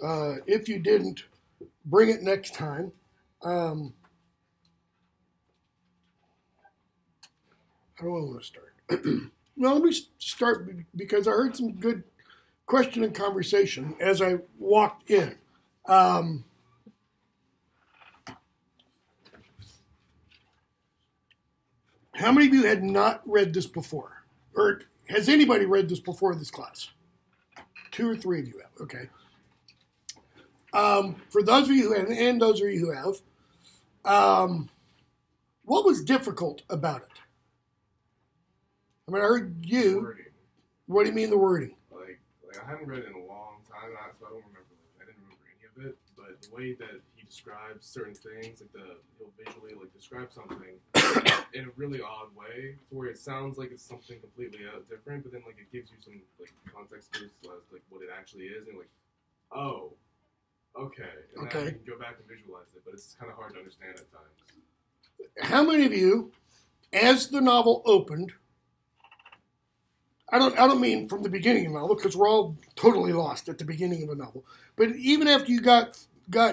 If you didn't, bring it next time. How do I want to start? Well, let me start because I heard some good question and conversation as I walked in. How many of you had not read this before? Or has anybody read this before this class? 2 or 3 of you have. Okay. For those of you who have, and those of you who have, what was difficult about it? I mean, I heard you. Wording. What do you mean the wording? Like I haven't read it in a long time, so I don't remember. I didn't remember any of it. But the way that he describes certain things, like he'll visually describe something in a really odd way, to where it sounds like it's something completely different, but then it gives you some context to what it actually is, and oh, okay, and then you can go back and visualize it. But it's kind of hard to understand at times. How many of you, as the novel opened, I don't mean from the beginning of the novel, because we're all totally lost at the beginning of a novel, but even after you got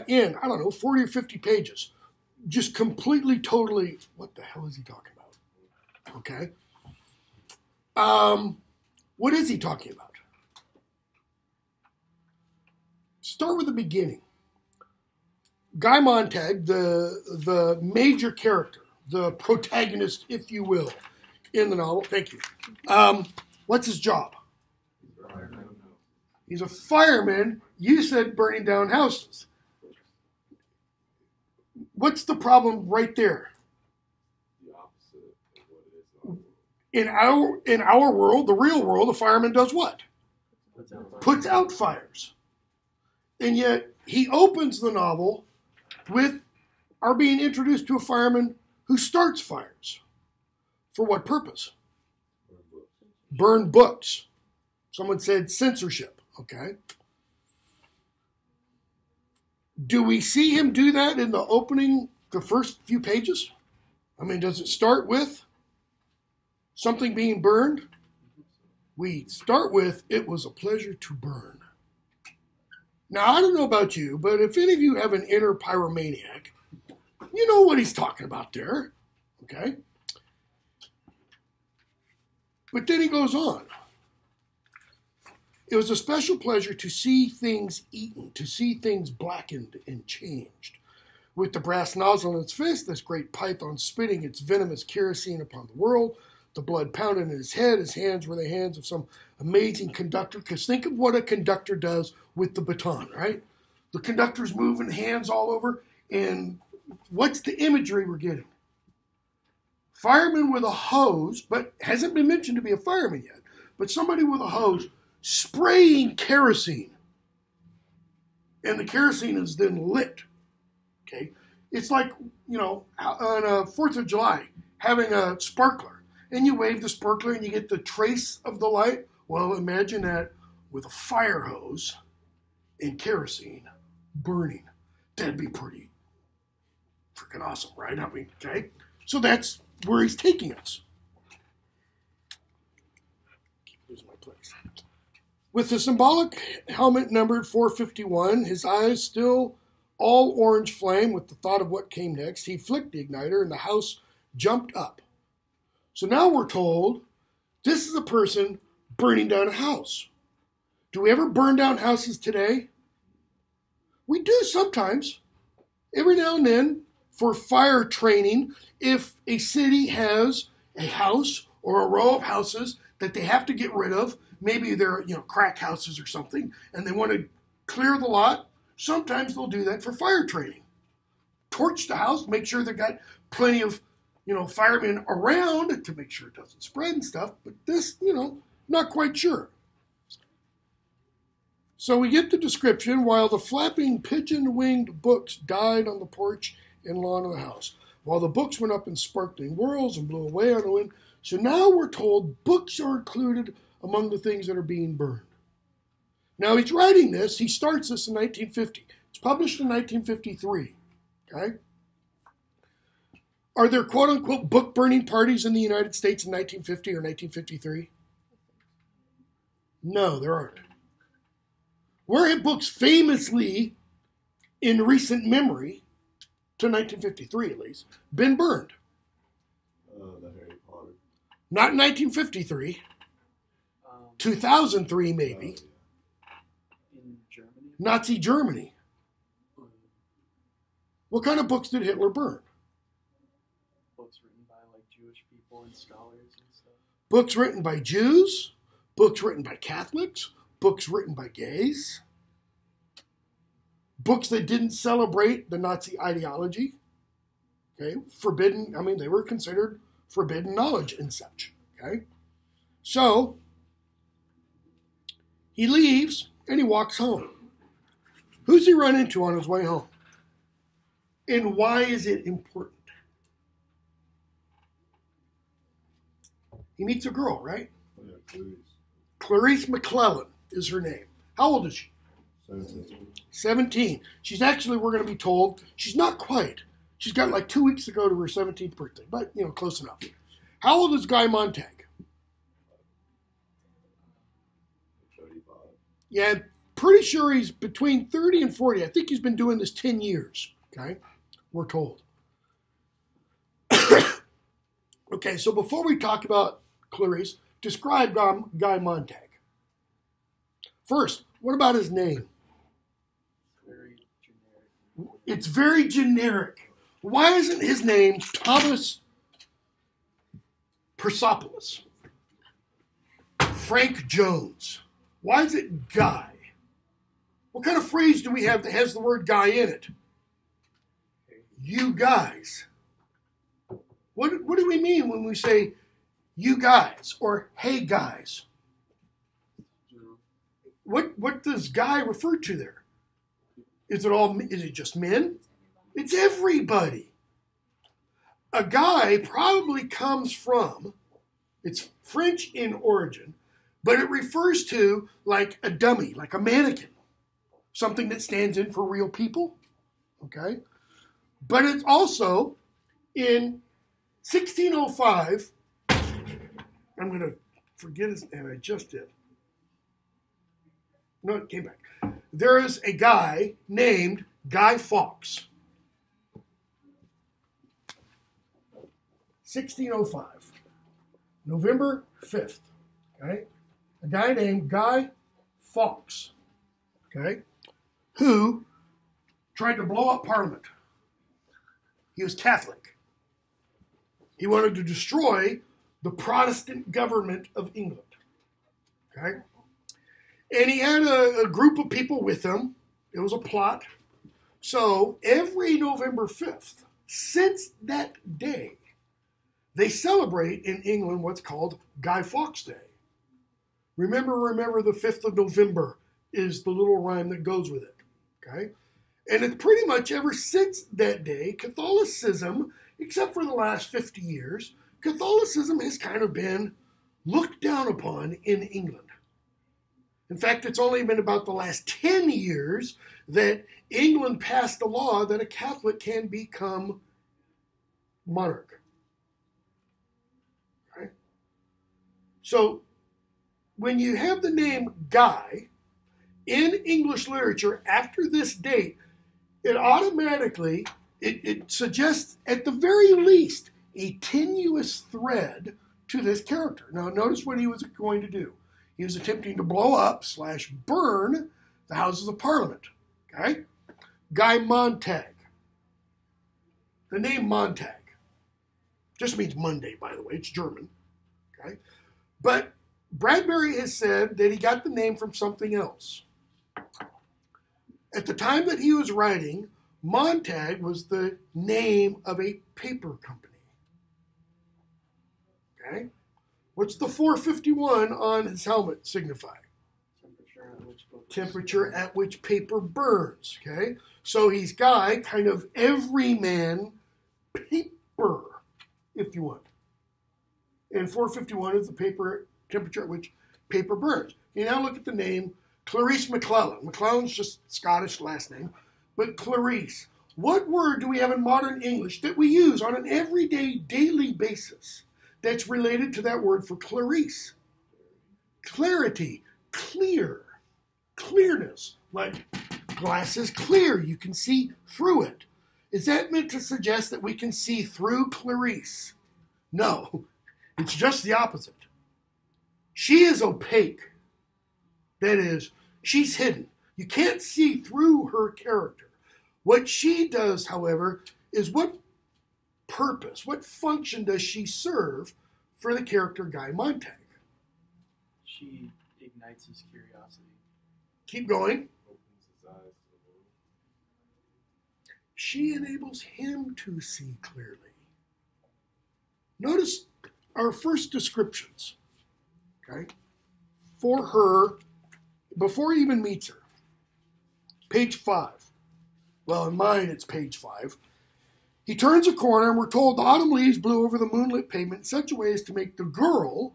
in, 40 or 50 pages, just completely, totally, what the hell is he talking about? Okay. What is he talking about? Start with the beginning. Guy Montag, the major character, the protagonist, if you will, in the novel. Thank you. What's his job? He's a fireman. You said burning down houses. What's the problem right there? The opposite of what it is. In our world, the real world, a fireman does what? Puts out fires. And yet he opens the novel with our being introduced to a fireman who starts fires. For what purpose? Burn books. Someone said censorship. Okay. Do we see him do that in the opening, the first few pages? I mean, does it start with something being burned? We start with, it was a pleasure to burn. Now, I don't know about you, but if any of you have an inner pyromaniac, you know what he's talking about there. Okay? But then he goes on. It was a special pleasure to see things eaten, to see things blackened and changed. With the brass nozzle in its fist, this great python spitting its venomous kerosene upon the world, the blood pounded in his head, his hands were the hands of some amazing conductor. Because think of what a conductor does with the baton, right? The conductor's moving hands all over, and what's the imagery we're getting? Fireman with a hose, but hasn't been mentioned to be a fireman yet, but somebody with a hose spraying kerosene. And the kerosene is then lit. Okay? It's like, on a 4th of July, having a sparkler. And you wave the sparkler and you get the trace of the light. Well, imagine that with a fire hose and kerosene burning. That'd be pretty freaking awesome, right? I mean, okay? So that's where he's taking us. Keep losing my place. With the symbolic helmet numbered 451, his eyes still all orange flame with the thought of what came next, he flicked the igniter and the house jumped up. So now we're told this is a person burning down a house. Do we ever burn down houses today? We do sometimes. Every now and then, for fire training, if a city has a house or a row of houses that they have to get rid of, maybe they're crack houses or something, and they want to clear the lot, sometimes they'll do that for fire training. Torch the house, make sure they've got plenty of firemen around to make sure it doesn't spread and stuff, but this, not quite sure. So we get the description, while the flapping pigeon-winged books died on the porch and lawn of the house, while the books went up in sparkling whirls and blew away on the wind. So now we're told books are included among the things that are being burned. Now he's writing this, he starts this in 1950. It's published in 1953, okay? Are there quote-unquote book-burning parties in the United States in 1950 or 1953? No, there aren't. Where have books famously, in recent memory, to 1953 at least, been burned? The Harry Potter. Not 1953. 2003 maybe. In Germany? Nazi Germany. What kind of books did Hitler burn? Books written by like Jewish people and scholars and stuff. Books written by Jews, books written by Catholics, books written by gays, books that didn't celebrate the Nazi ideology. Okay, forbidden, I mean, they were considered forbidden knowledge and such. Okay, so he leaves and he walks home. Who's he run into on his way home? And why is it important? He meets a girl, right? Yeah, Clarice. Clarice McClellan is her name. How old is she? 17. 17. She's actually, we're going to be told, she's not quite. She's got like 2 weeks to go to her 17th birthday, but, you know, close enough. How old is Guy Montag? 35. Yeah, pretty sure he's between 30 and 40. I think he's been doing this 10 years, okay? We're told. Okay, so before we talk about Clarice, describe Guy Montag. First, what about his name? Very generic. It's very generic. Why isn't his name Thomas Persopoulos? Frank Jones? Why is it Guy? What kind of phrase do we have that has the word guy in it? You guys. What do we mean when we say you guys or hey guys? What does guy refer to there? Is it just men? It's everybody. A guy probably comes from, it's French in origin, but it refers to like a dummy, like a mannequin. Something that stands in for real people. Okay? But it's also in 1605, I'm going to forget his name, I just did. No, it came back. There is a guy named Guy Fawkes. 1605, November 5th, okay? A guy named Guy Fawkes, okay, who tried to blow up Parliament. He was Catholic. He wanted to destroy the Protestant government of England. Okay? And he had a group of people with him. It was a plot. So every November 5th, since that day, they celebrate in England what's called Guy Fawkes Day. Remember the 5th of November is the little rhyme that goes with it. Okay? And it's pretty much ever since that day, Catholicism, except for the last 50 years, Catholicism has kind of been looked down upon in England. In fact, it's only been about the last 10 years that England passed a law that a Catholic can become monarch. Okay? So, when you have the name Guy in English literature after this date, it automatically, it suggests at the very least a tenuous thread to this character. Now notice what he was going to do. He was attempting to blow up / burn the Houses of Parliament. Okay? Guy Montag. The name Montag just means Monday, by the way. It's German. Okay? But Bradbury has said that he got the name from something else. At the time that he was writing, Montag was the name of a paper company. Okay? What's the 451 on his helmet signify? Temperature at which paper burns. Okay? So he's Guy, kind of everyman paper, if you want. And 451 is the paper temperature at which paper burns. You now look at the name Clarice McClellan. McClellan's just Scottish last name. But Clarice, what word do we have in modern English that we use on an everyday, daily basis that's related to that word for Clarice? Clarity, clear. clearness, like glass is clear, you can see through it. Is that meant to suggest that we can see through Clarice? No, it's just the opposite. She is opaque. That is, she's hidden. You can't see through her character. What she does, however, is what purpose, what function does she serve for the character Guy Montag? She ignites his curiosity. Keep going. Opens his eyes to the world. She enables him to see clearly. Notice our first descriptions, okay, for her before he even meets her. Page 5. Well, in mine, it's page 5. He turns a corner, and we're told the autumn leaves blew over the moonlit pavement in such a way as to make the girl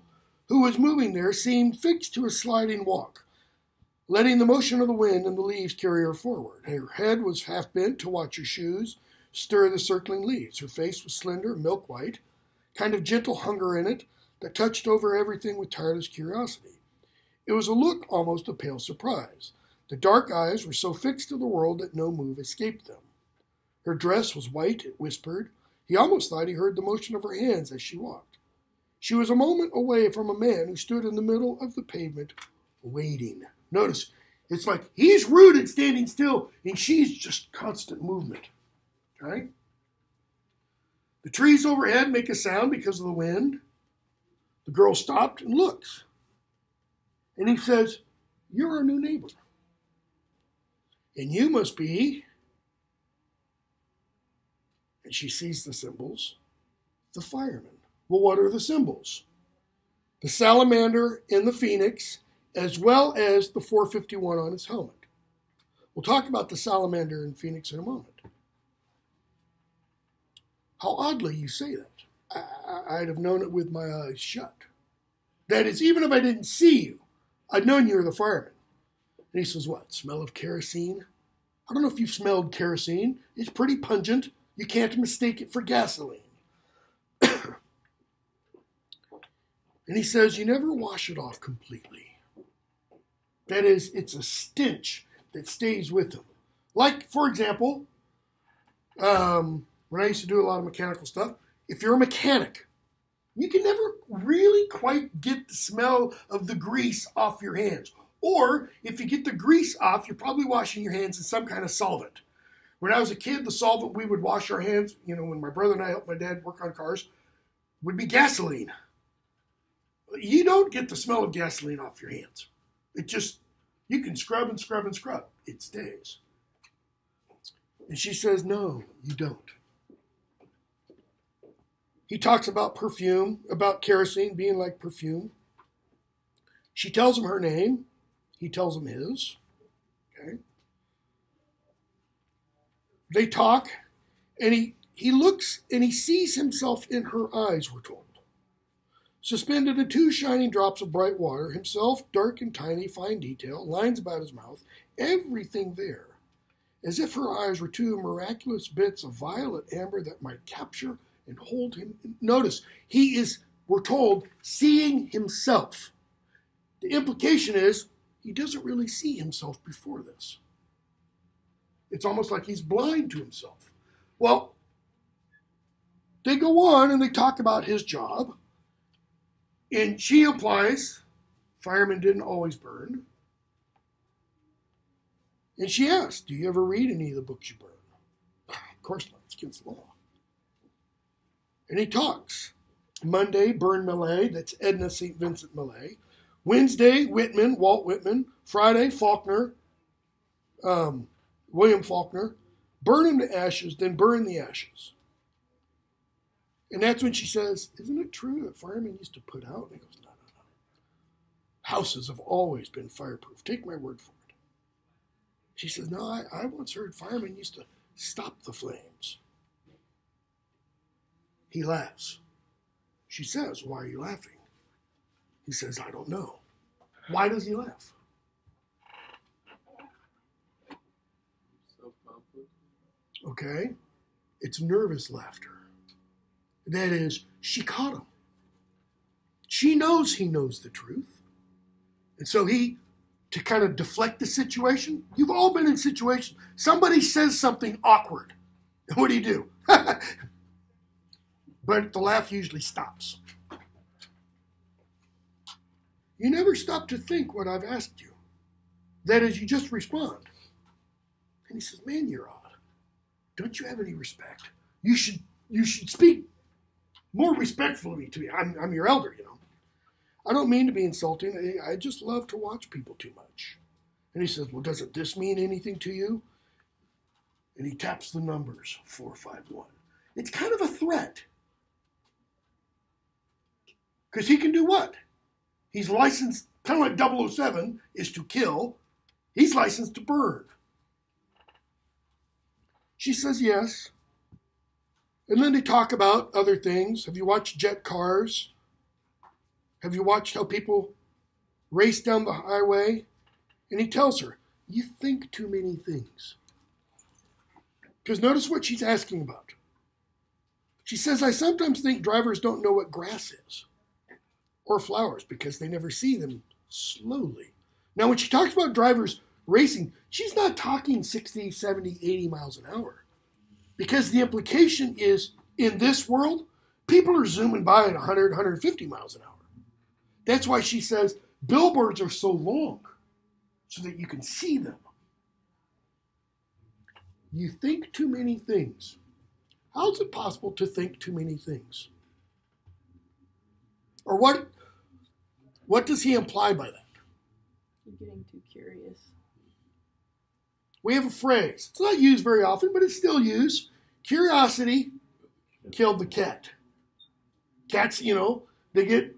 who was moving there seem fixed to a sliding walk, letting the motion of the wind and the leaves carry her forward. Her head was half bent to watch her shoes stir the circling leaves. Her face was slender, milk white, kind of gentle hunger in it that touched over everything with tireless curiosity. It was a look almost of pale surprise. The dark eyes were so fixed to the world that no move escaped them. Her dress was white, it whispered. He almost thought he heard the motion of her hands as she walked. She was a moment away from a man who stood in the middle of the pavement, waiting. Notice, it's like he's rooted standing still, and she's just constant movement. Okay? The trees overhead make a sound because of the wind. The girl stopped and looks. And he says, "You're our new neighbor. And you must be," and she sees the symbols, "the fireman." Well, what are the symbols? The salamander and the phoenix, as well as the 451 on his helmet. We'll talk about the salamander and phoenix in a moment. How oddly you say that. I'd have known it with my eyes shut. That is, even if I didn't see you, I'd known you were the fireman. And he says, what, smell of kerosene? I don't know if you've smelled kerosene. It's pretty pungent. You can't mistake it for gasoline. And he says, you never wash it off completely. That is, it's a stench that stays with him. Like, for example, when I used to do a lot of mechanical stuff, if you're a mechanic, you can never really quite get the smell of the grease off your hands. Or if you get the grease off, you're probably washing your hands in some kind of solvent. When I was a kid, the solvent we would wash our hands, when my brother and I helped my dad work on cars, would be gasoline. You don't get the smell of gasoline off your hands. It just, you can scrub and scrub and scrub. It stays. And she says, no, you don't. He talks about perfume, about kerosene being like perfume. She tells him her name. He tells him his. Okay. They talk, and he looks and he sees himself in her eyes, we're told. Suspended in 2 shining drops of bright water, himself dark and tiny, fine detail, lines about his mouth, everything there, as if her eyes were 2 miraculous bits of violet amber that might capture and hold him. Notice, he is, we're told, seeing himself. The implication is he doesn't really see himself before this. It's almost like he's blind to himself. Well, they go on and they talk about his job. And she implies firemen didn't always burn. And she asks, do you ever read any of the books you burn? Of course not. It's against the law. And he talks. Monday, Burn Millay. That's Edna St. Vincent Millay. Wednesday, Whitman, Walt Whitman. Friday, Faulkner, William Faulkner. Burn him to ashes, then burn the ashes. And that's when she says, isn't it true that firemen used to put out? And he goes, no. Houses have always been fireproof. Take my word for it. She says, no, I once heard firemen used to stop the flames. He laughs. She says, why are you laughing? He says, I don't know. Why does he laugh? Okay? It's nervous laughter. That is, she caught him. She knows he knows the truth. And so he to kind of deflect the situation? You've all been in situations. Somebody says something awkward. And what do? But the laugh usually stops. You never stop to think what I've asked you. That is, you just respond. And he says, man, you're odd. Don't you have any respect? You should speak more respectfully to me. I'm your elder, you know. I don't mean to be insulting. I just love to watch people too much. And he says, well, doesn't this mean anything to you? And he taps the numbers, 451. It's kind of a threat. Because he can do what? He's licensed, kind of like 007 is to kill. He's licensed to burn. She says yes. And then they talk about other things. Have you watched jet cars? Have you watched how people race down the highway? And he tells her, you think too many things. Because notice what she's asking about. She says, I sometimes think drivers don't know what grass is or flowers because they never see them slowly. Now, when she talks about drivers racing, she's not talking 60, 70, 80 miles an hour. Because the implication is, in this world, people are zooming by at 100, 150 miles an hour. That's why she says billboards are so long, so that you can see them. You think too many things. How is it possible to think too many things? Or what does he imply by that? You're getting too curious. We have a phrase. It's not used very often, but it's still used. Curiosity killed the cat. Cats, you know, they get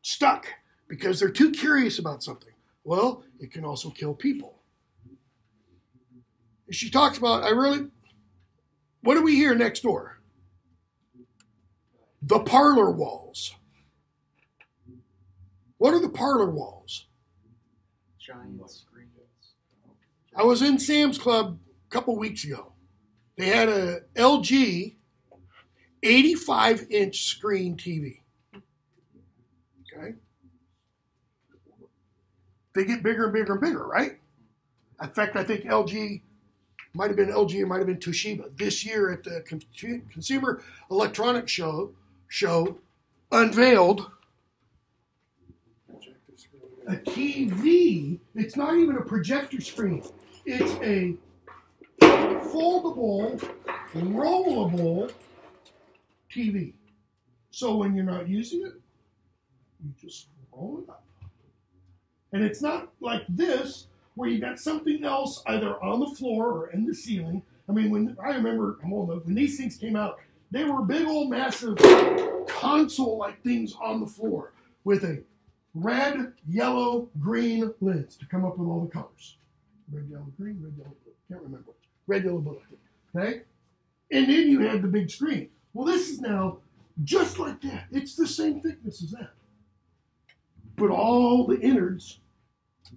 stuck because they're too curious about something. Well, it can also kill people. She talks about, what do we hear next door? The parlor walls. What are the parlor walls? Giant screens. I was in Sam's Club a couple weeks ago. They had a LG 85-inch screen TV. Okay? They get bigger and bigger and bigger, right? In fact, I think LG, might have been LG or might have been Toshiba. This year at the Consumer Electronics Show unveiled a TV. It's not even a projector screen. It's a foldable, rollable TV. So when you're not using it, you just roll it up. And it's not like this, where you got something else either on the floor or in the ceiling. I mean, I remember, when these things came out, they were big old massive console-like things on the floor with a red, yellow, green lens to come up with all the colors. Red, yellow, green, red, yellow, blue. Can't remember. Red, yellow, blue. Okay? And then you had the big screen. Well, this is now just like that. It's the same thickness as that. But all the innards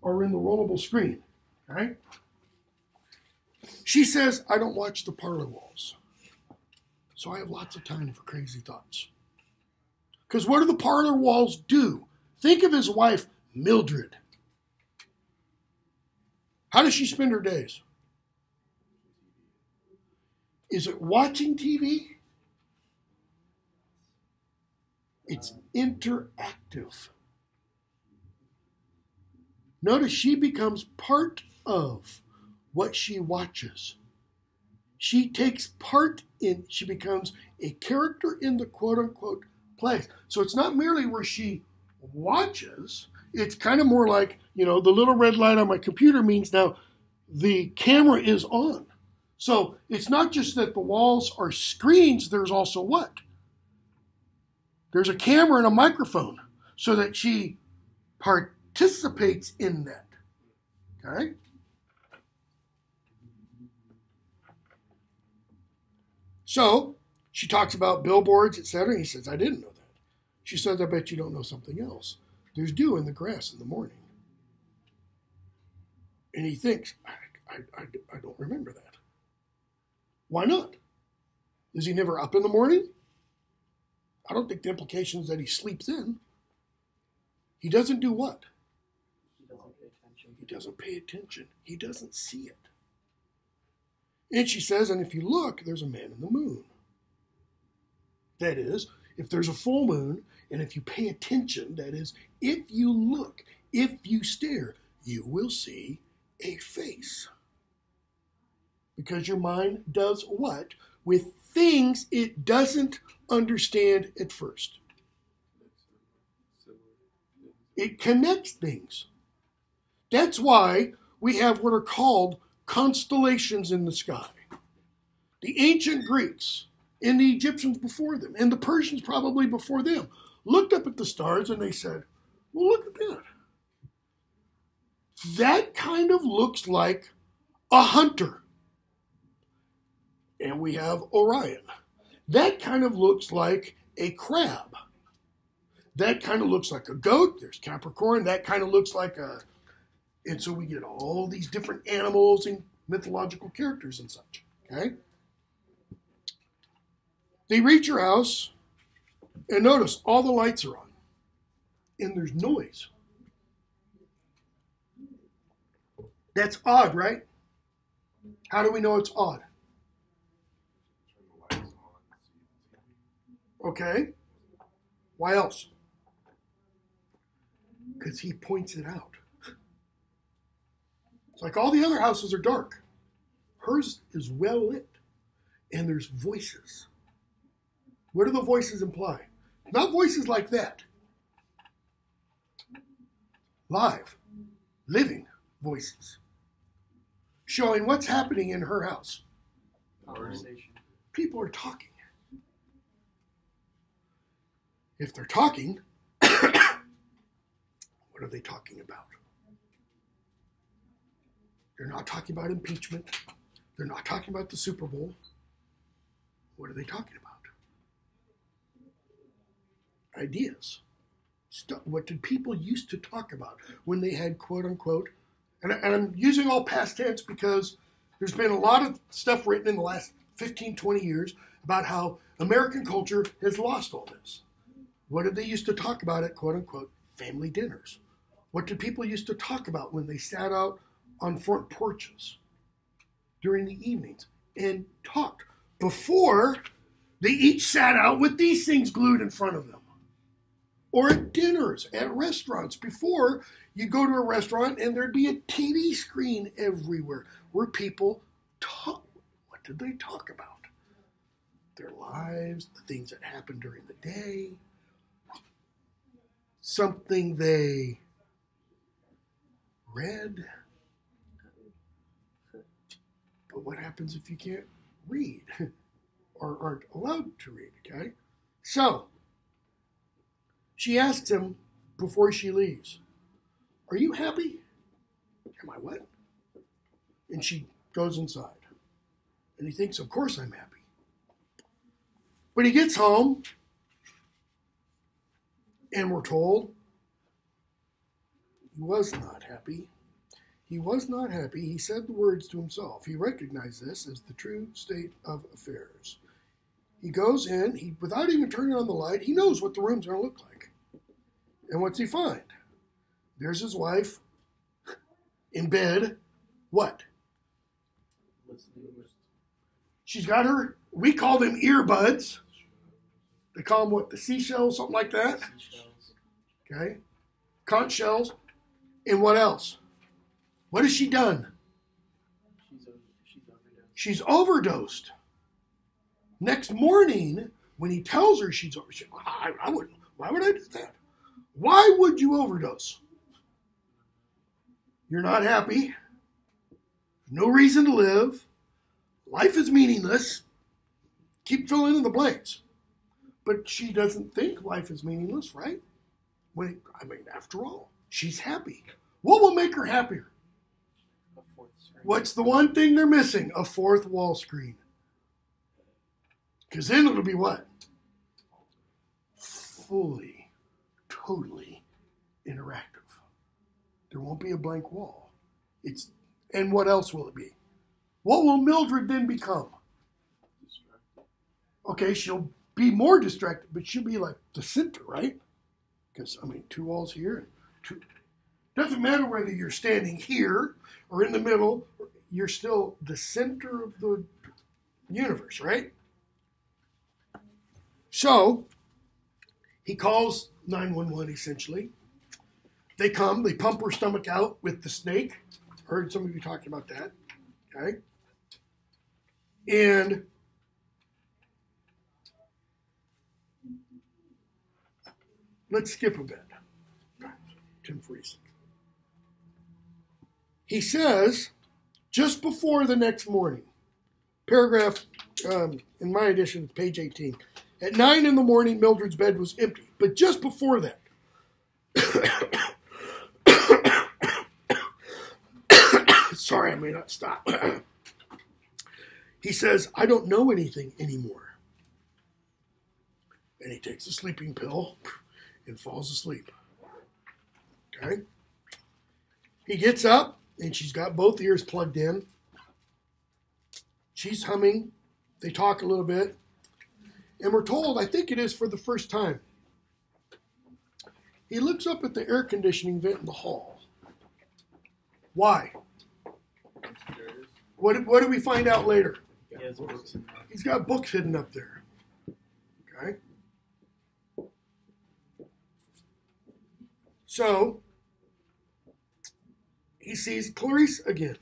are in the rollable screen. Okay? She says, I don't watch the parlor walls. So I have lots of time for crazy thoughts. Because what do the parlor walls do? Think of his wife, Mildred. How does she spend her days? Is it watching TV? It's interactive. Notice she becomes part of what she watches. She takes part in, she becomes a character in the quote-unquote plays. So it's not merely where she watches, it's kind of more like, the little red light on my computer means now the camera is on. So it's not just that the walls are screens, there's also what? There's a camera and a microphone so that she participates in that. Okay? So she talks about billboards, etc. He says, I didn't know that. She says, I bet you don't know something else. There's dew in the grass in the morning. And he thinks, I don't remember that. Why not? Is he never up in the morning? I don't think the implication is that he sleeps in. He doesn't do what? He doesn't pay attention. He doesn't pay attention. He doesn't see it. And she says, and if you look, there's a man in the moon. That is, if there's a full moon, and if you pay attention, that is, if you look, if you stare, you will see a face. Because your mind does what? With things it doesn't understand at first. It connects things. That's why we have what are called constellations in the sky. The ancient Greeks and the Egyptians before them, and the Persians probably before them, looked up at the stars and they said, well, look at that. That kind of looks like a hunter. And we have Orion. That kind of looks like a crab. That kind of looks like a goat. There's Capricorn. That kind of looks like a... And so we get all these different animals and mythological characters and such. Okay? They reach your house, and notice all the lights are on. And there's noise. That's odd, right? How do we know it's odd? Okay. Why else? Because he points it out. It's like all the other houses are dark. Hers is well lit. And there's voices. What do the voices imply? Not voices like that. Live, living voices. Showing what's happening in her house. Conversation. People are talking. If they're talking, what are they talking about? They're not talking about impeachment. They're not talking about the Super Bowl. What are they talking about? Ideas. What did people used to talk about when they had quote unquote, and I'm using all past tense because there's been a lot of stuff written in the last 15, 20 years about how American culture has lost all this. What did they used to talk about at quote unquote family dinners? What did people used to talk about when they sat out on front porches during the evenings and talked before they each sat out with these things glued in front of them? Or at dinners, at restaurants, before you go to a restaurant and there'd be a TV screen everywhere where people talk. What did they talk about? Their lives, the things that happened during the day, something they read. But what happens if you can't read or aren't allowed to read, okay? So, she asks him before she leaves, are you happy? Am I what? And she goes inside. And he thinks, of course I'm happy. But he gets home, and we're told he was not happy. He was not happy. He said the words to himself. He recognized this as the true state of affairs. He goes in, without even turning on the light, he knows what the room's going to look like. And what's he find? There's his wife in bed. What? She's got her, we call them earbuds. They call them what? The seashells, something like that? Seashells. Okay. Conch shells. And what else? What has she done? She's overdosed. She's overdosed. Next morning, when he tells her she's overdosed, I wouldn't. Why would I do that? Why would you overdose? You're not happy. No reason to live. Life is meaningless. Keep filling in the blanks. But she doesn't think life is meaningless, right? After all, she's happy. What will make her happier? A fourth screen. What's the one thing they're missing? A fourth wall screen. Because then it'll be what? Fully, totally interactive. There won't be a blank wall. And what else will it be? What will Mildred then become? Distracted. Okay, she'll be more distracted, but she'll be like the center, right? Because, two walls here and two. Doesn't matter whether you're standing here or in the middle, you're still the center of the universe, right? So he calls 911 essentially. They come, they pump her stomach out with the snake. I heard some of you talking about that. Okay. And let's skip a bit. 10:46. He says, just before the next morning, paragraph, in my edition, it's page 18. At 9 in the morning, Mildred's bed was empty. But just before that, sorry, I may not stop. He says, I don't know anything anymore. And he takes a sleeping pill and falls asleep. Okay? He gets up, and she's got both ears plugged in. She's humming. They talk a little bit. And we're told, I think it is for the first time, he looks up at the air conditioning vent in the hall. Why? What do we find out later? He has books in there. He's got books hidden up there. Okay? So, he sees Clarice again.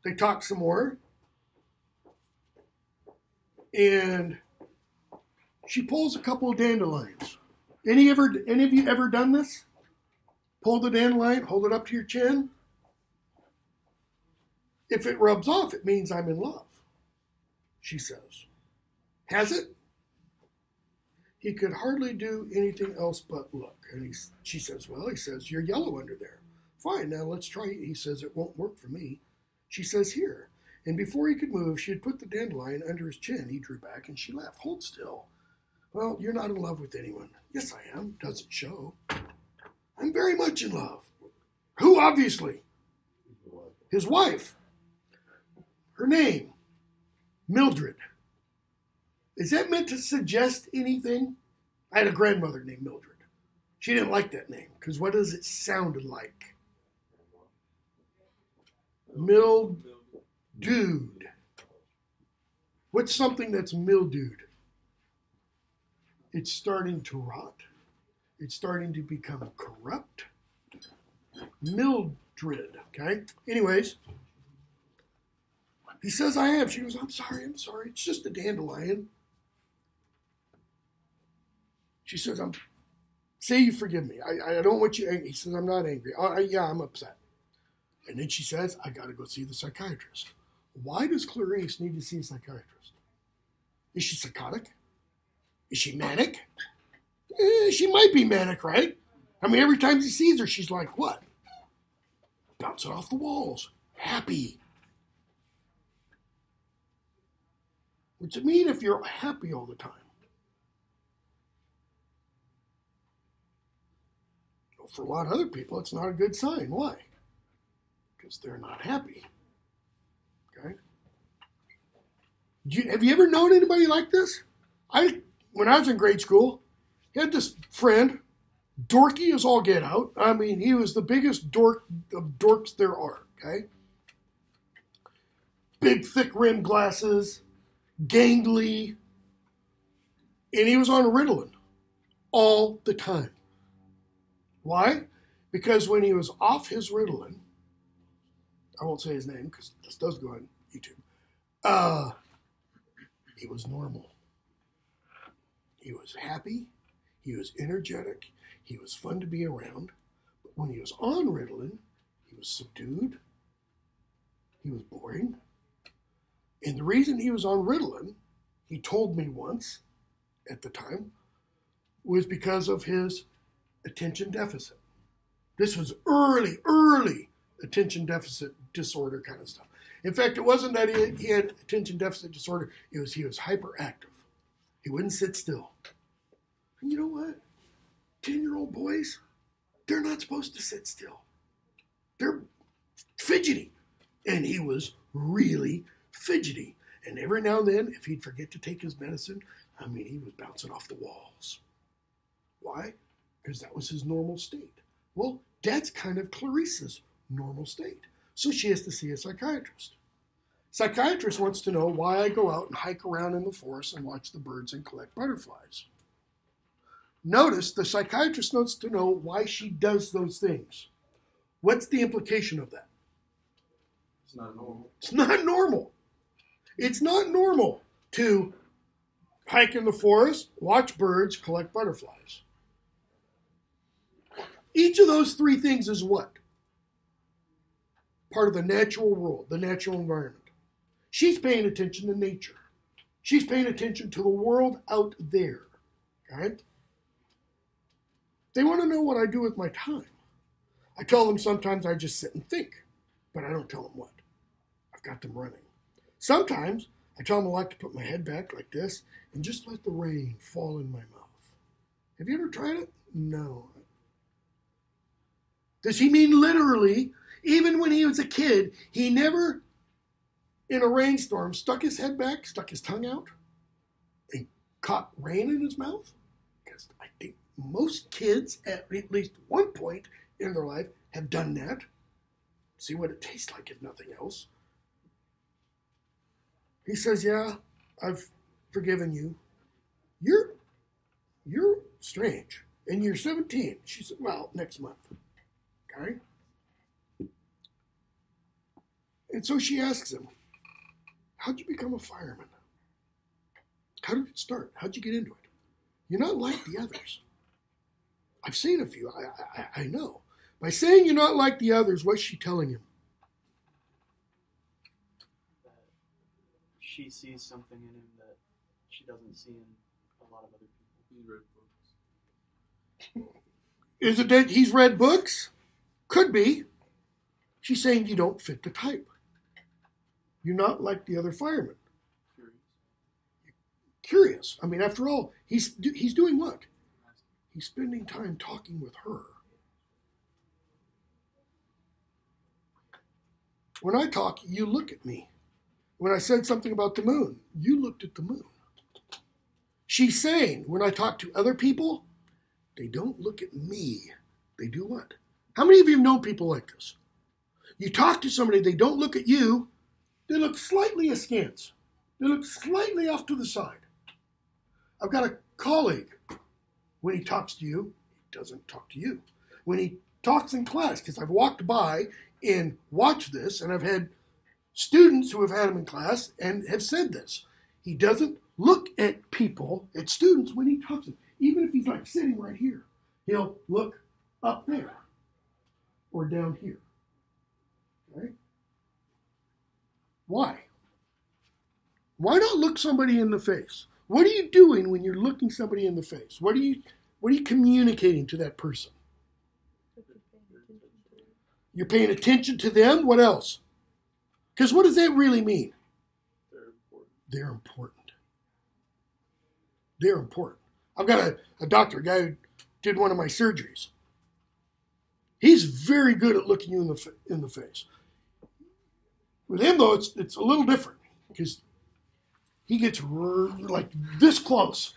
They talk some more. And she pulls a couple of dandelions. Any of you ever done this? Pull the dandelion, hold it up to your chin. If it rubs off, it means I'm in love, she says. Has it? He could hardly do anything else but look. And she says, well, he says, you're yellow under there. Fine, now let's try it. He says, it won't work for me. She says, here. And before he could move, she had put the dandelion under his chin. He drew back and she laughed. Hold still. Well, you're not in love with anyone. Yes, I am. Doesn't show. I'm very much in love. Who, obviously? His wife. Her name, Mildred. Is that meant to suggest anything? I had a grandmother named Mildred. She didn't like that name because what does it sound like? Mildewed. What's something that's mildewed? It's starting to rot. It's starting to become corrupt. Mildred, okay? Anyways, he says, I am. She goes, I'm sorry. It's just a dandelion. She says, say you forgive me. I don't want you angry. He says, I'm not angry. Yeah, I'm upset. And then she says, I got to go see the psychiatrist. Why does Clarice need to see a psychiatrist? Is she psychotic? Is she manic? She might be manic, right? I mean, every time he sees her, she's like, what? Bouncing off the walls. Happy. What's it mean if you're happy all the time? Well, for a lot of other people, it's not a good sign. Why? Because they're not happy. Okay? Have you ever known anybody like this? When I was in grade school, I had this friend, dorky as all get out. I mean, he was the biggest dork of dorks there are, okay? Big, thick rimmed glasses, gangly, and he was on Ritalin all the time. Why? Because when he was off his Ritalin, I won't say his name because this does go on YouTube, he was normal. He was happy. He was energetic. He was fun to be around. But when he was on Ritalin, he was subdued. He was boring. And the reason he was on Ritalin, he told me once at the time, was because of his attention deficit. This was early attention deficit disorder kind of stuff. In fact, it wasn't that he had attention deficit disorder. It was he was hyperactive. He wouldn't sit still. And you know what? 10-year-old boys, they're not supposed to sit still. They're fidgety. And he was really fidgety. And every now and then, if he'd forget to take his medicine, he was bouncing off the walls. Why? Because that was his normal state. Well, That's kind of Clarissa's normal state. So she has to see a psychiatrist. Psychiatrist wants to know why I go out and hike around in the forest and watch the birds and collect butterflies. Notice the psychiatrist wants to know why she does those things. What's the implication of that? It's not normal. It's not normal. It's not normal to hike in the forest, watch birds, collect butterflies. Each of those three things is what? Part of the natural world, the natural environment. She's paying attention to nature. She's paying attention to the world out there. Okay? They want to know what I do with my time. I tell them sometimes I just sit and think, but I don't tell them what. I've got them running. Sometimes I tell them I like to put my head back like this and just let the rain fall in my mouth. Have you ever tried it? No. Does he mean literally? Even when he was a kid, he never, in a rainstorm, stuck his head back, stuck his tongue out, and caught rain in his mouth? Because I think most kids, at least one point in their life, have done that. See what it tastes like, if nothing else. He says, yeah, I've forgiven you. You're strange. And you're 17. She said, well, next month. Okay? And so she asks him, how'd you become a fireman? How did it start? How'd you get into it? You're not like the others. I've seen a few. I know. By saying you're not like the others, what's she telling him? That she sees something in him that she doesn't see in a lot of other people. He read books. Is it that he's read books? Could be. She's saying you don't fit the type. You're not like the other firemen. Curious. I mean, after all, he's doing what? He's spending time talking with her. When I talk, you look at me. When I said something about the moon, you looked at the moon. She's saying, when I talk to other people, they don't look at me. They do what? How many of you know people like this? You talk to somebody, they don't look at you, they look slightly askance. They look slightly off to the side. I've got a colleague. When he talks to you, he doesn't talk to you. When he talks in class, because I've walked by and watched this, and I've had students who have had him in class and have said this. He doesn't look at people, at students, when he talks to them. Even if he's like sitting right here, he'll look up there or down here. Okay? Why? Why not look somebody in the face? What are you doing when you're looking somebody in the face? What are you communicating to that person? You're paying attention to them? What else? Because what does that really mean? They're important. They're important. I've got a doctor, a guy who did one of my surgeries. He's very good at looking you in the face. With him, though, it's a little different because he gets like this close.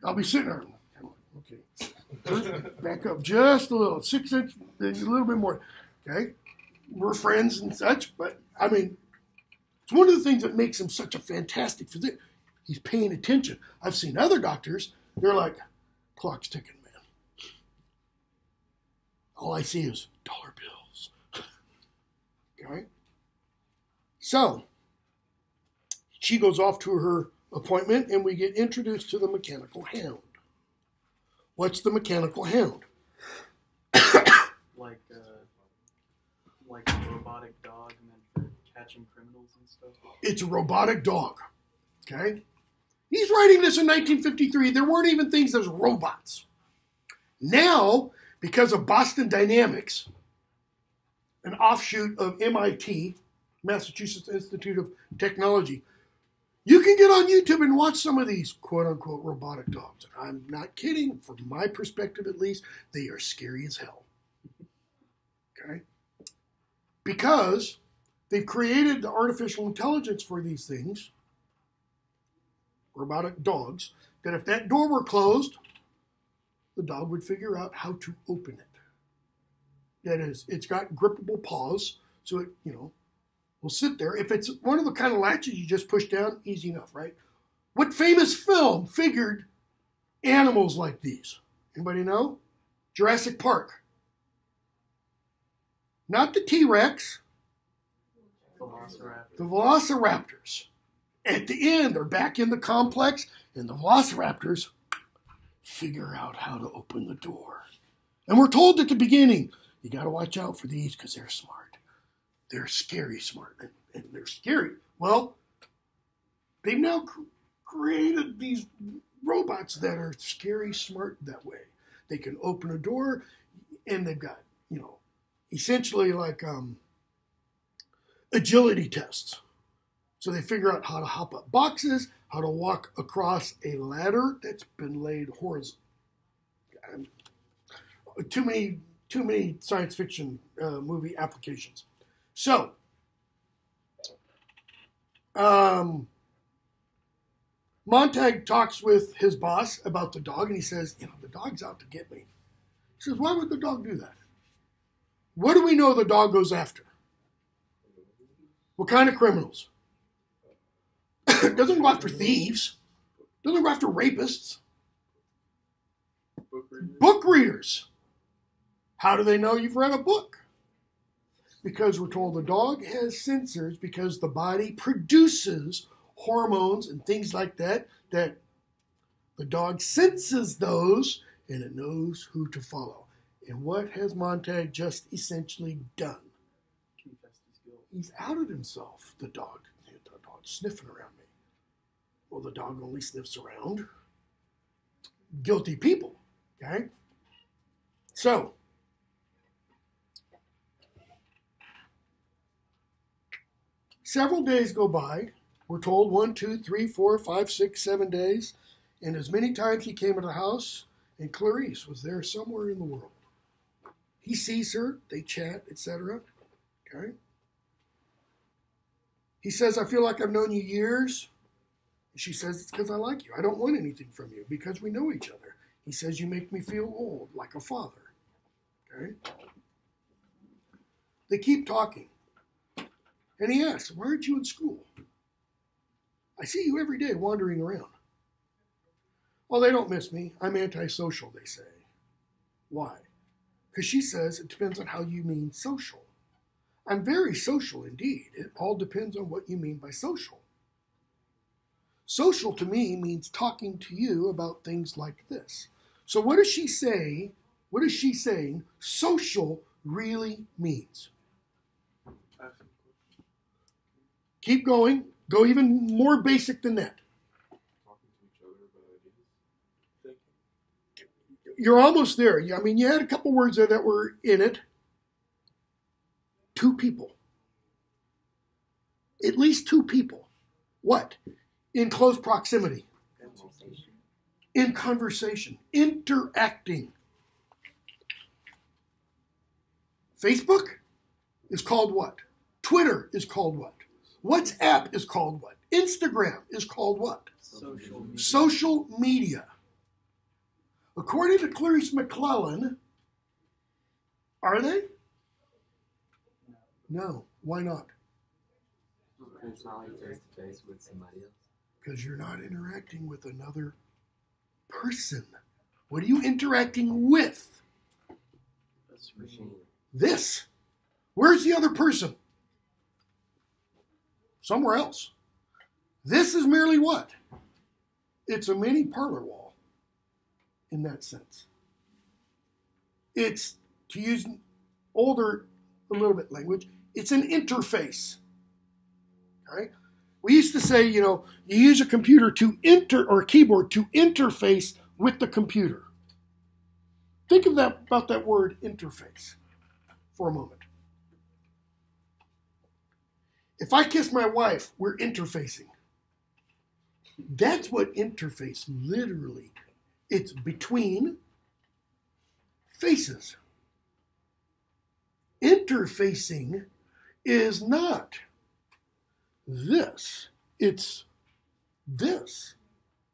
I'll be sitting there. Okay. Back up just a little. 6 inches, a little bit more. Okay. We're friends and such, but I mean, it's one of the things that makes him such a fantastic physician. He's paying attention. I've seen other doctors, they're like, clock's ticking, man. All I see is dollar bills. Okay. So, she goes off to her appointment, and we get introduced to the mechanical hound. What's the mechanical hound? Like a robotic dog meant for catching criminals and stuff. It's a robotic dog. Okay? He's writing this in 1953. There weren't even things as robots. Now, because of Boston Dynamics, an offshoot of MIT, Massachusetts Institute of Technology, you can get on YouTube and watch some of these quote-unquote robotic dogs. And I'm not kidding. From my perspective, at least, they are scary as hell. Okay? Because they've created the artificial intelligence for these things, robotic dogs, that if that door were closed, the dog would figure out how to open it. that is, it's got grippable paws, so it, will sit there. If it's one of the kind of latches you just push down, easy enough, right? What famous film figured animals like these? Anybody know? Jurassic Park. Not the T-Rex. The Velociraptors. At the end, they're back in the complex, and the Velociraptors figure out how to open the door. And we're told at the beginning, you got to watch out for these because they're smart. They're scary smart, and they're scary. Well, they've now created these robots that are scary smart that way. They can open a door, and they've got, essentially like agility tests. So they figure out how to hop up boxes, how to walk across a ladder that's been laid horizontally. Too many science fiction movie applications. So, Montag talks with his boss about the dog, and he says, the dog's out to get me. He says, why would the dog do that? What do we know the dog goes after? What kind of criminals? Doesn't go after thieves. Doesn't go after rapists. Book readers. How do they know you've read a book? Because we're told the dog has sensors because the body produces hormones and things like that the dog senses those and it knows who to follow. And what has Montag just essentially done? He's outed himself, the dog. The dog's sniffing around me. Well, the dog only sniffs around guilty people, okay? So, several days go by. We're told 1, 2, 3, 4, 5, 6, 7 days. And as many times he came to the house, and Clarice was there somewhere in the world. He sees her, they chat, etc. Okay? He says, I feel like I've known you years. She says, it's because I like you. I don't want anything from you because we know each other. He says, you make me feel old, like a father. Okay? They keep talking. And he asks, why aren't you in school? I see you every day wandering around. Well, they don't miss me. I'm antisocial, they say. Why? Because she says it depends on how you mean social. I'm very social indeed. It all depends on what you mean by social. Social to me means talking to you about things like this. So what does she say? What is she saying social really means? Keep going. Go even more basic than that. Talking to each other about ideas. You're almost there. I mean, you had a couple words there that were in it. Two people. At least two people. What? In close proximity. In conversation. Interacting. Facebook is called what? Twitter is called what? WhatsApp is called what? Instagram is called what? Social media. Social media. According to Clarice McClellan, are they? No. Why not? It's not like face to face with somebody else. Because you're not interacting with another person. What are you interacting with? Machine. This. Where's the other person? Somewhere else. This is merely what? It's a mini parlor wall in that sense. It's, to use older, a little bit language, it's an interface. All right? We used to say, you use a computer to or a keyboard to interface with the computer. Think of that about that word interface for a moment. If I kiss my wife, we're interfacing. That's what interface literally. It's between faces. Interfacing is not this. It's this.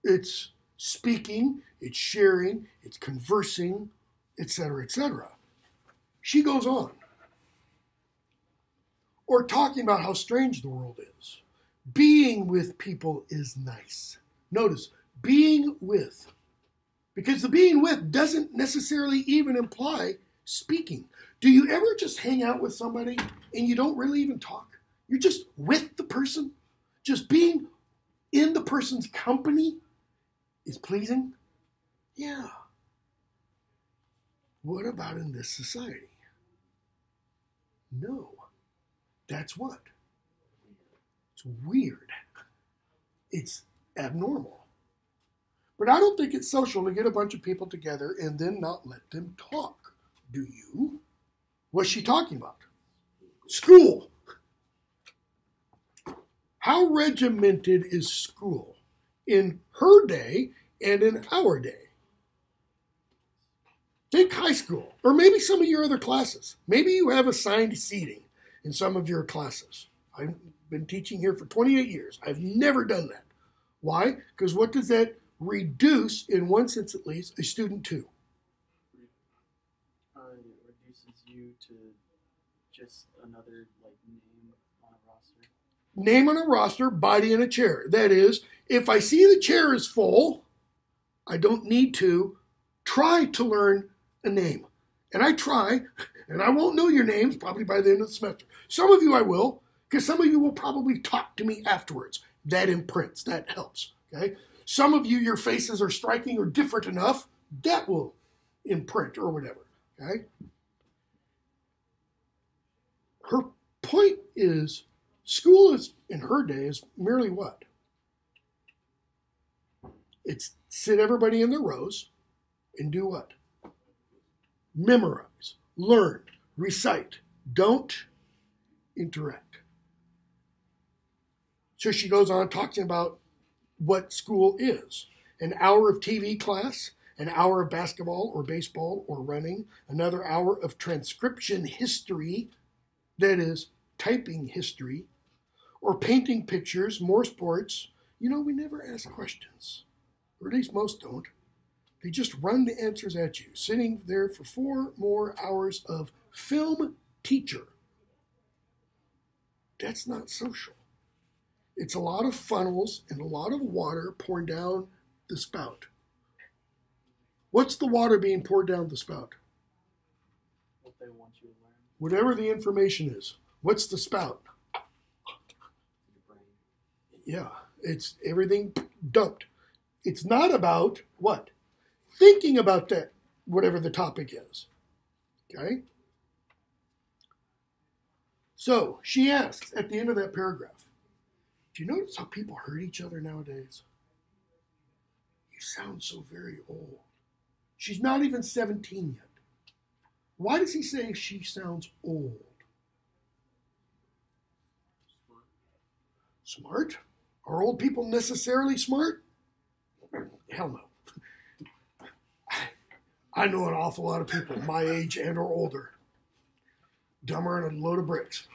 It's speaking, it's sharing, it's conversing, etc., etc. She goes on. Or talking about how strange the world is. Being with people is nice. Notice, being with. Because the being with doesn't necessarily even imply speaking. Do you ever just hang out with somebody and you don't really even talk? You're just with the person? Just being in the person's company is pleasing? Yeah. What about in this society? No. That's what? It's weird. It's abnormal. But I don't think it's social to get a bunch of people together and then not let them talk. Do you? What's she talking about? School. How regimented is school in her day and in our day? Think high school, or maybe some of your other classes. Maybe you have assigned seating in some of your classes. I've been teaching here for 28 years. I've never done that. Why? Because what does that reduce, in one sense at least, a student to? It reduces you to just another name on a roster. Name on a roster, body in a chair. That is, if I see the chair is full, I don't need to try to learn a name. And I try, and I won't know your names probably by the end of the semester. Some of you I will, because some of you will probably talk to me afterwards. That imprints, that helps. Okay? Some of you, your faces are striking or different enough, that will imprint or whatever. Okay? Her point is, school is, in her day, is merely what? It's sit everybody in their rows and do what? Memorize, learn, recite. Don't interact. So she goes on talking about what school is. An hour of TV class, an hour of basketball or baseball or running, another hour of transcription history, that is, typing history, or painting pictures, more sports. You know, we never ask questions, or at least most don't. They just run the answers at you, sitting there for 4 more hours of film teacher. That's not social. It's a lot of funnels and a lot of water pouring down the spout. What's the water being poured down the spout? What they want you to learn. Whatever the information is. What's the spout? Yeah, it's everything dumped. It's not about what? Thinking about that, whatever the topic is. Okay? So, she asks at the end of that paragraph, do you notice how people hurt each other nowadays? You sound so very old. She's not even 17 yet. Why does he say she sounds old? Smart? Are old people necessarily smart? Hell no. I know an awful lot of people my age and or older. Dumber than a load of bricks.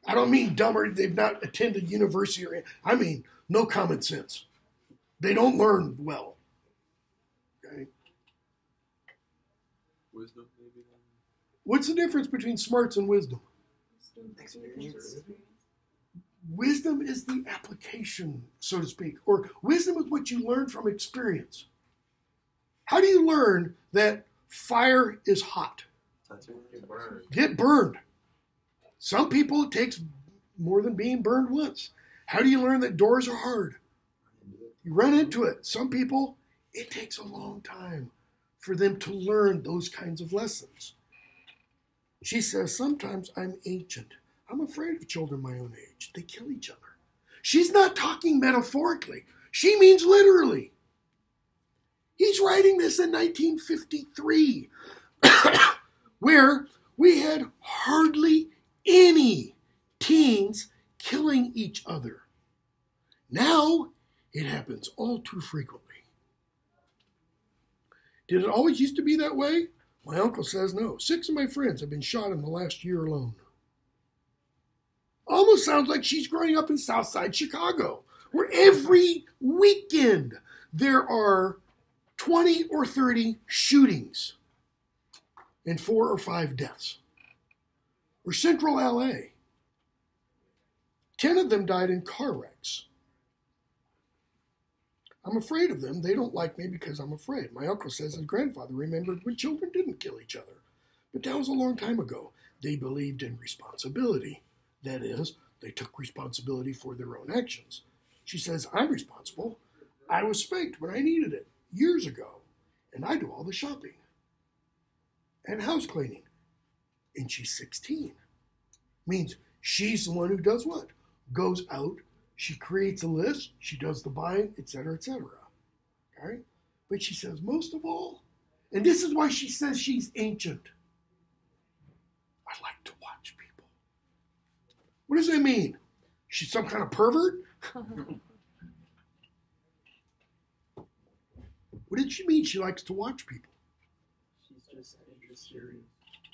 I don't mean dumber, they've not attended university or I mean no common sense. They don't learn well. Okay? Wisdom, maybe. What's the difference between smarts and wisdom? Experience. Wisdom is the application, so to speak, or wisdom is what you learn from experience. How do you learn that fire is hot? Touch it. Get burned. Get burned. Some people, it takes more than being burned once. How do you learn that doors are hard? You run into it. Some people, it takes a long time for them to learn those kinds of lessons. She says, sometimes I'm ancient. I'm afraid of children my own age. They kill each other. She's not talking metaphorically. She means literally. He's writing this in 1953, where we had hardly any teens killing each other. Now, it happens all too frequently. Did it always used to be that way? My uncle says no. 6 of my friends have been shot in the last year alone. Almost sounds like she's growing up in Southside Chicago, where every weekend there are 20 or 30 shootings. and 4 or 5 deaths. Or Central LA. 10 of them died in car wrecks. I'm afraid of them. They don't like me because I'm afraid. My uncle says his grandfather remembered when children didn't kill each other. But that was a long time ago. They believed in responsibility. That is, they took responsibility for their own actions. She says, I'm responsible. I was spanked when I needed it years ago. And I do all the shopping and house cleaning. And she's 16. Means she's the one who does what? Goes out, she creates a list, she does the buying, etc., etc. Okay? But she says, most of all, and this is why she says she's ancient. I like to watch people. What does that mean? She's some kind of pervert? What did she mean she likes to watch people? She's just interested in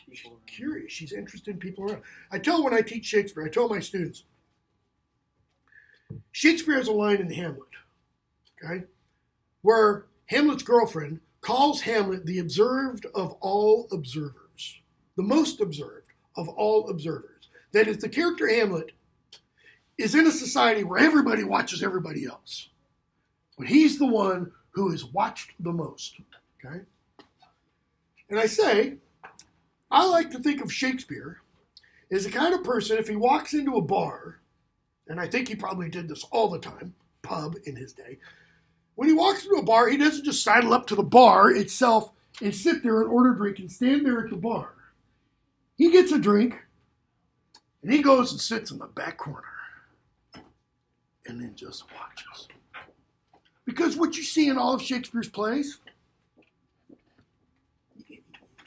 people around. Curious. She's interested in people around. I tell when I teach Shakespeare, I tell my students, Shakespeare has a line in Hamlet, okay, where Hamlet's girlfriend calls Hamlet the observed of all observers, the most observed of all observers. That is, the character Hamlet is in a society where everybody watches everybody else, but he's the one who is watched the most, okay? And I say, I like to think of Shakespeare as the kind of person, if he walks into a bar, and I think he probably did this all the time, pub in his day, when he walks into a bar, he doesn't just sidle up to the bar itself and sit there and order a drink and stand there at the bar. He gets a drink, and he goes and sits in the back corner, and then just watches. Because what you see in all of Shakespeare's plays,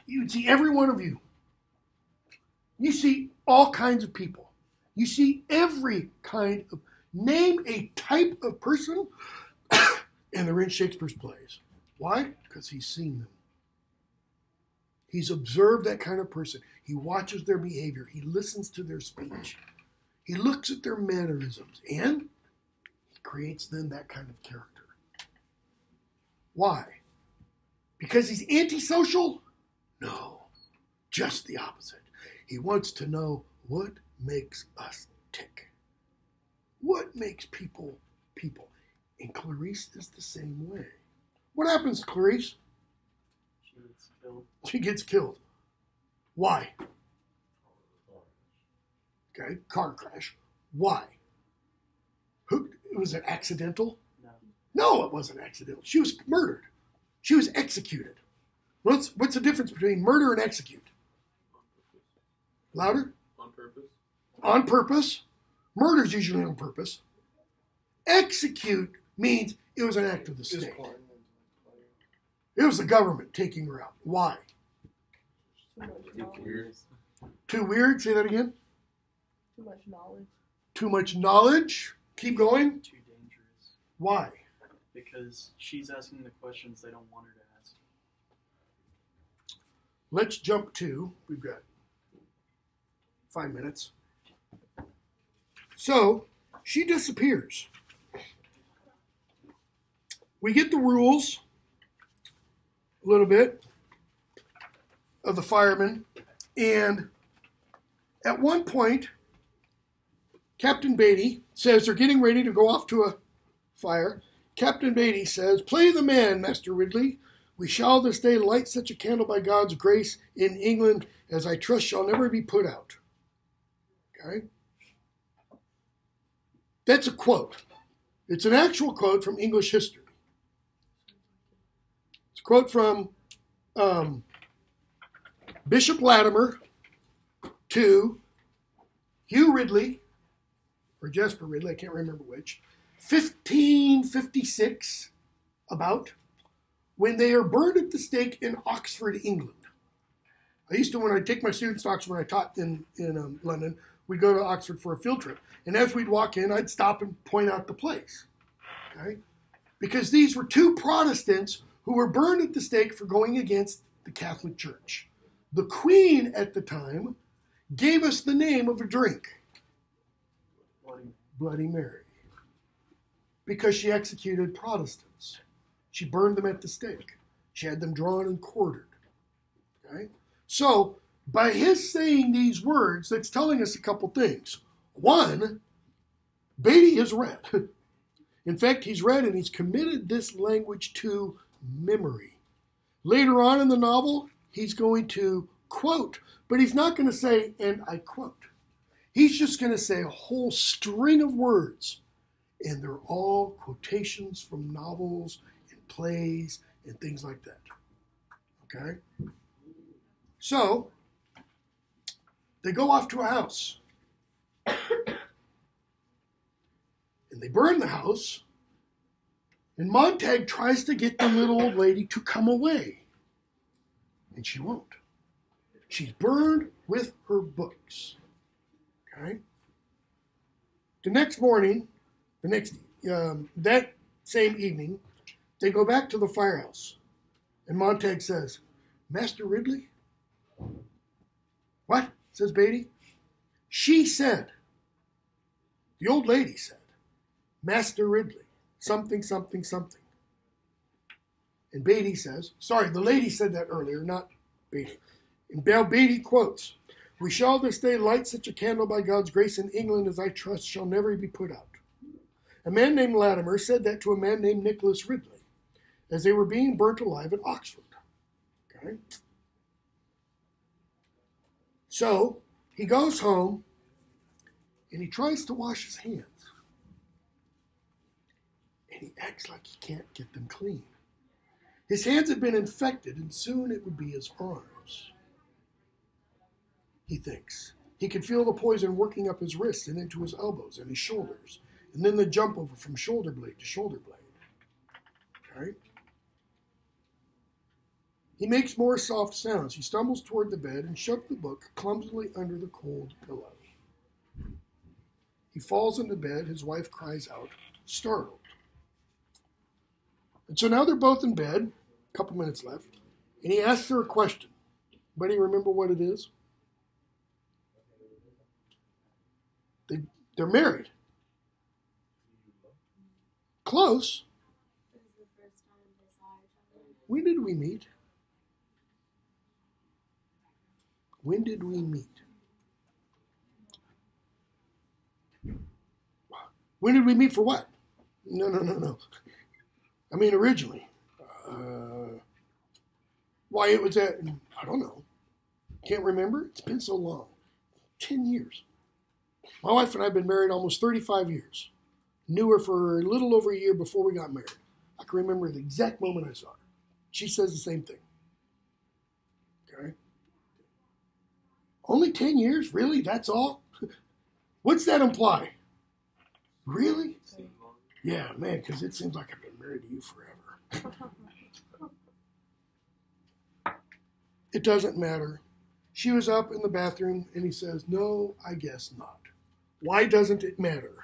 you see every one of you. You see all kinds of people. You see every kind of, name a type of person, and they're in Shakespeare's plays. Why? Because he's seen them. He's observed that kind of person. He watches their behavior. He listens to their speech. He looks at their mannerisms, and he creates then that kind of character. Why? Because he's antisocial? No, just the opposite. He wants to know what makes us tick. What makes people people? And Clarice is the same way. What happens to Clarice? She gets killed. She gets killed. Why? Okay, car crash. Why? Was it accidental? No. No, it wasn't accidental. She was murdered. She was executed. What's the difference between murder and execute? Louder? On purpose. On purpose. Murder's usually on purpose. Execute means it was an act of the state. It was the government taking her out. Why? Too much knowledge. Weird. Too weird? Say that again. Too much knowledge. Too much knowledge? Keep going. Too dangerous. Why? Because she's asking the questions they don't want her to ask. Let's jump to, we've got 5 minutes. So, she disappears. We get the rules a little bit of the firemen, and at one point, Captain Beatty says they're getting ready to go off to a fire. Captain Beatty says, "Play the man, Master Ridley. We shall this day light such a candle by God's grace in England as I trust shall never be put out." Okay? That's a quote. It's an actual quote from English history. It's a quote from Bishop Latimer to Hugh Ridley, or Jasper Ridley, I can't remember which, 1556, about when they are burned at the stake in Oxford, England. I used to, when I take my students to Oxford, when I taught in London, we'd go to Oxford for a field trip. And as we'd walk in, I'd stop and point out the place. Okay? Because these were two Protestants who were burned at the stake for going against the Catholic Church. The Queen at the time gave us the name of a drink, Bloody Mary, because she executed Protestants. She burned them at the stake. She had them drawn and quartered. Okay? So, by his saying these words, that's telling us a couple things. One, Beatty has read. In fact, he's read and he's committed this language to memory. Later on in the novel, he's going to quote, but he's not going to say, and I quote. He's just going to say a whole string of words, and they're all quotations from novels and plays and things like that. Okay? So, they go off to a house. And they burn the house. And Montag tries to get the little old lady to come away. And she won't. She's burned with her books. Okay? The next morning, that same evening, they go back to the firehouse. And Montag says, Master Ridley? What? Says Beatty. She said, the old lady said, Master Ridley, something, something, something. And Beatty says, sorry, the lady said that earlier, not Beatty. And Beatty quotes, we shall this day light such a candle by God's grace in England as I trust shall never be put out. A man named Latimer said that to a man named Nicholas Ridley as they were being burnt alive at Oxford. Okay? So he goes home and he tries to wash his hands. And he acts like he can't get them clean. His hands had been infected and soon it would be his arms. He thinks. He could feel the poison working up his wrists and into his elbows and his shoulders, and then the jump over from shoulder blade to shoulder blade. Okay? He makes more soft sounds. He stumbles toward the bed and shoves the book clumsily under the cold pillow. He falls into bed. His wife cries out, startled. And so now they're both in bed, a couple minutes left, and he asks her a question. Anybody remember what it is? They're married. Close. When did we meet? When did we meet? When did we meet for what? No. I mean, originally. Why it was at, I don't know. Can't remember. It's been so long. 10 years. My wife and I have been married almost 35 years. Knew her for a little over a year before we got married. I can remember the exact moment I saw her. She says the same thing. Okay? Only 10 years? Really? That's all? What's that imply? Really? Yeah, man, because it seems like I've been married to you forever. It doesn't matter. She was up in the bathroom, and he says, no, I guess not. Why doesn't it matter?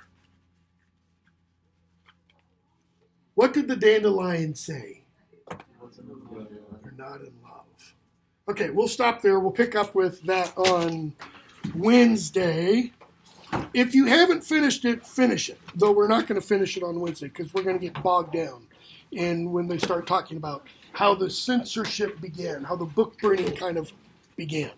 What did the dandelions say? They're not in love. Okay, we'll stop there. We'll pick up with that on Wednesday. If you haven't finished it, finish it. Though we're not going to finish it on Wednesday because we're going to get bogged down. And when they start talking about how the censorship began, how the book burning kind of began.